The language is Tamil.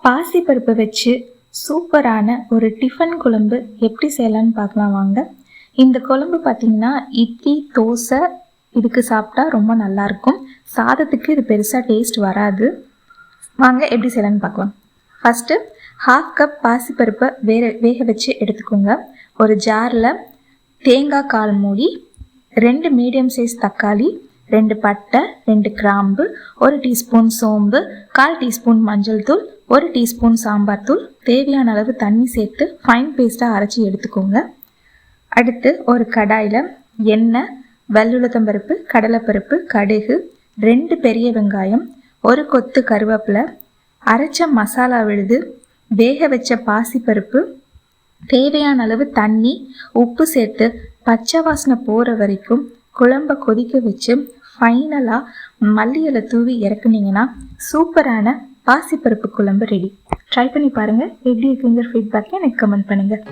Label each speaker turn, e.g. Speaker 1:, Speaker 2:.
Speaker 1: பாசிப்பருப்பை வச்சு சூப்பரான ஒரு டிஃபன் குழம்பு எப்படி செய்யலான்னு பார்க்கலாம் வாங்க. இந்த குழம்பு பார்த்திங்கன்னா இட்லி தோசை இதுக்கு சாப்பிட்டா ரொம்ப நல்லாயிருக்கும். சாதத்துக்கு இது பெருசாக டேஸ்ட் வராது. வாங்க எப்படி செய்யலான்னு பார்க்கலாம். ஃபஸ்ட்டு 1/2 கப் பாசிப்பருப்பை வேக வச்சு எடுத்துக்கோங்க. ஒரு ஜாரில் தேங்காய் 1/4 மூடி, 2 மீடியம் சைஸ் தக்காளி, 2 பட்டை, 2 கிராம்பு, 1 டீஸ்பூன் சோம்பு, 1/4 டீஸ்பூன் மஞ்சள் தூள், 1 டீஸ்பூன் சாம்பார் தூள், தேவையான அளவு தண்ணி சேர்த்து ஃபைன் பேஸ்ட்டாக அரைச்சி எடுத்துக்கோங்க. அடுத்து ஒரு கடாயில் எண்ணெய், வெள்ளுளுத்தம்பருப்பு, கடலைப்பருப்பு, கடுகு, 2 பெரிய வெங்காயம், 1 கொத்து கருவேப்பிலை, அரைச்ச மசாலா விழுது, வேக வச்ச பாசிப்பருப்பு, தேவையான அளவு தண்ணி, உப்பு சேர்த்து பச்சை வாசனை போகிற வரைக்கும் குழம்பை கொதிக்க வச்சு ஃபைனலாக மல்லி இலை தூவி இறக்குனீங்கன்னா சூப்பரான பாசிப்பருப்பு குழம்பு ரெடி. ட்ரை பண்ணி பாருங்கள். எப்படி இருக்குங்கிற ஃபீட்பேக்கை எனக்கு கமெண்ட் பண்ணுங்கள்.